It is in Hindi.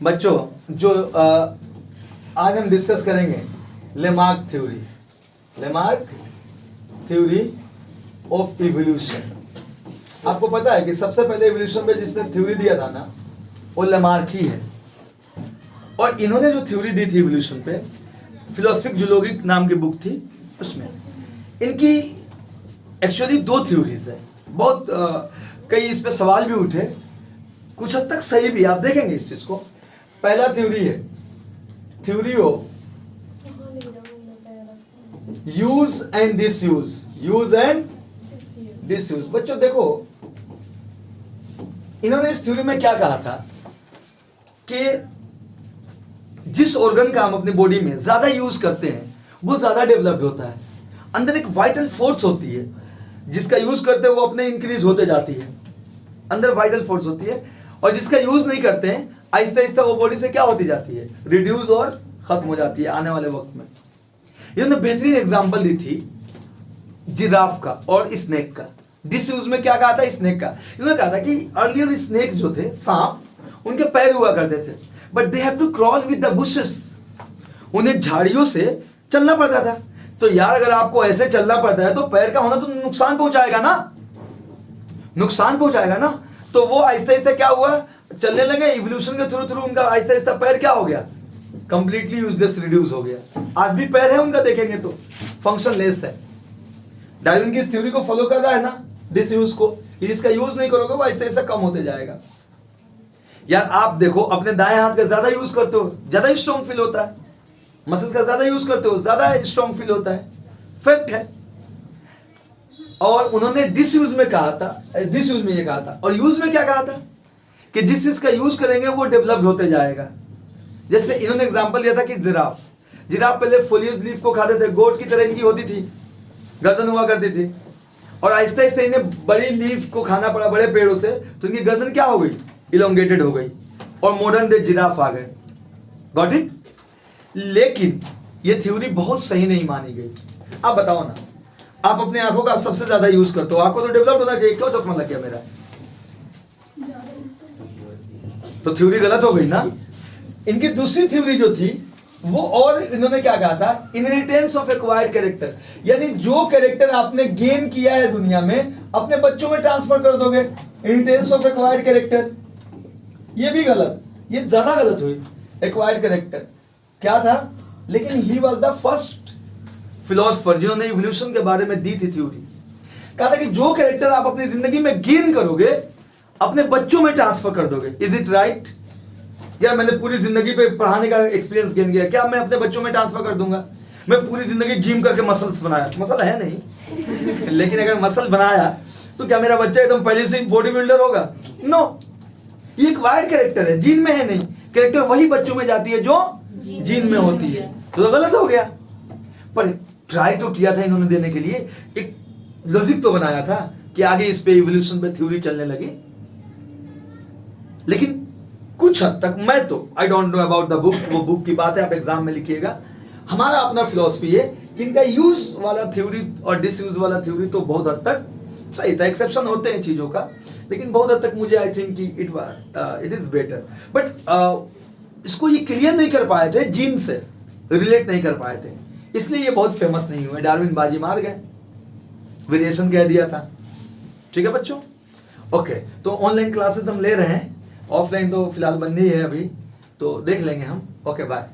बच्चों जो आज हम डिस्कस करेंगे लेमार्क थ्योरी ऑफ इवोल्यूशन। आपको पता है कि सबसे पहले इवोल्यूशन पे जिसने थ्योरी दिया था ना वो लेमार्क ही है। और इन्होंने जो थ्योरी दी थी इवोल्यूशन पे, फिलोसफिक जूलॉजी नाम की बुक थी, उसमें इनकी एक्चुअली दो थ्योरीज है। बहुत कई इस पे सवाल भी उठे, कुछ हद तक सही भी, आप देखेंगे इस चीज को। पहला थ्योरी है theory of use and disuse. बच्चों देखो, इन्होंने इस थ्योरी में क्या कहा था कि जिस ऑर्गन का हम अपनी बॉडी में ज्यादा यूज करते हैं वो ज्यादा डेवलप्ड होता है। अंदर एक वाइटल फोर्स होती है, जिसका यूज करते हैं वो अपने इंक्रीज होते जाती है। अंदर वाइटल फोर्स होती है, और जिसका यूज नहीं करते हैं आहिस्ता आहिस्ता वो बॉडी से क्या होती जाती है, रिड्यूस और खत्म हो जाती है आने वाले वक्त में। इन्होंने बेहतरीन एग्जांपल दी थी जिराफ का और स्नेक का। डिसयूज में क्या कहा था, स्नेक का। इन्होंने कहा था कि अर्लियर स्नेक जो थे, सांप, उनके पैर हुआ करते थे, but they have to crawl with the bushes. उन्हें झाड़ियों से चलना पड़ता था। तो यार अगर आपको ऐसे चलना पड़ता है तो पैर का होना तो नुकसान पहुंचाएगा ना। तो वो आहिस्ता आहिस्ता क्या हुआ, चलने लगे। इवोल्यूशन के थ्रू उनका आहिस्ता आहिस्ता पैर क्या हो गया, कंप्लीटली यूजलेस, रिड्यूस हो गया। आज भी पैर है उनका, देखेंगे तो फंक्शन लेस है। डार्विन की इस थ्योरी को फॉलो कर रहा है ना, डिसयूज को। इसका यूज नहीं करोगे वो आहिस्ता आहिस्ता कम होते जाएगा। यार आप देखो, अपने दाएं हाथ का ज्यादा यूज करते हो ज्यादा स्ट्रॉन्ग फील होता है, मसल का ज्यादा यूज करते हो ज्यादा स्ट्रॉन्ग फील होता है, फैक्ट है। और उन्होंने डिसयूज में कहा था, डिसयूज में ये कहा था, और यूज में क्या कहा था कि जिस चीज का यूज करेंगे वो डेवलप होते जाएगा। जैसे इन्होंने एग्जांपल दिया था कि जिराफ पहले फोलियज लीफ को खाते थे, गोट की तरह इनकी होती थी, गर्दन हुआ करती थी, और आहिस्ता आहिस्ता इन्हें बड़ी लीफ को खाना पड़ा, बड़े पेड़ों से, तो इनकी गर्दन क्या हो गई, इलोंगेटेड हो गई, और मॉडर्न डे जिराफ आ गए। Got it. लेकिन ये थ्योरी बहुत सही नहीं मानी गई। आप बताओ ना, आप अपने आंखों का सबसे ज्यादा यूज करते हो, आंखों तो डेवलप होना चाहिए, क्यों चश्मा लग गया मेरा? तो थ्योरी गलत हो गई ना। इनकी दूसरी थ्योरी जो थी वो, और इन्होंने क्या कहा था, इनहेरिटेंस ऑफ एक्वायर्ड कैरेक्टर, यानी जो कैरेक्टर आपने गेन किया है दुनिया में अपने बच्चों में ट्रांसफर कर दोगे। इनहेरिटेंस ऑफ एक्वायर्ड कैरेक्टर, ये भी गलत, ये ज्यादा गलत हुई। एक्वायर्ड कैरेक्टर क्या था, लेकिन he was the first philosopher जिन्होंने इवोल्यूशन के बारे में दी थी थ्योरी। कहा था कि जो कैरेक्टर आप अपनी जिंदगी में गेन करोगे अपने बच्चों में ट्रांसफर कर दोगे। Is it right? यार मैंने पूरी जिंदगी पे पढ़ाने का एक्सपीरियंस गेन किया, क्या मैं अपने बच्चों में ट्रांसफर कर दूंगा? मैं पूरी जिंदगी जिम करके मसल्स बनाया, मसल है नहीं लेकिन अगर मसल बनाया तो क्या मेरा बच्चा एकदम पहले से ही बॉडी बिल्डर होगा? नो, ये एक वायर्ड कैरेक्टर है, जीन में है नहीं। कैरेक्टर वही बच्चों में जाती है जो जीन में होती है। तो गलत हो गया, पर ट्राई तो किया था इन्होंने देने के लिए, एक लॉजिक तो बनाया था कि आगे इस पे इवोल्यूशन पे थ्योरी चलने लगी। लेकिन कुछ हद तक, मैं तो I don't know about the book, वो बुक की बात है, आप एग्जाम में लिखिएगा। हमारा अपना फिलॉसफी है कि इनका यूज वाला थ्योरी और डिसयूज वाला थ्योरी तो बहुत हद तक सही था। एक्सेप्शन होते हैं चीजों का, लेकिन बहुत हद तक मुझे आई थिंक कि इट इज बेटर। बट इसको ये क्लियर नहीं कर पाए थे, जीन से रिलेट नहीं कर पाए थे, इसलिए ये बहुत फेमस नहीं हुए। डार्विन बाजी मार गए, वेरिएशन कह दिया था। ठीक है बच्चों, ओके। तो ऑनलाइन क्लासेस हम ले रहे हैं, ऑफलाइन तो फिलहाल बंद ही है अभी, तो देख लेंगे हम। Okay bye.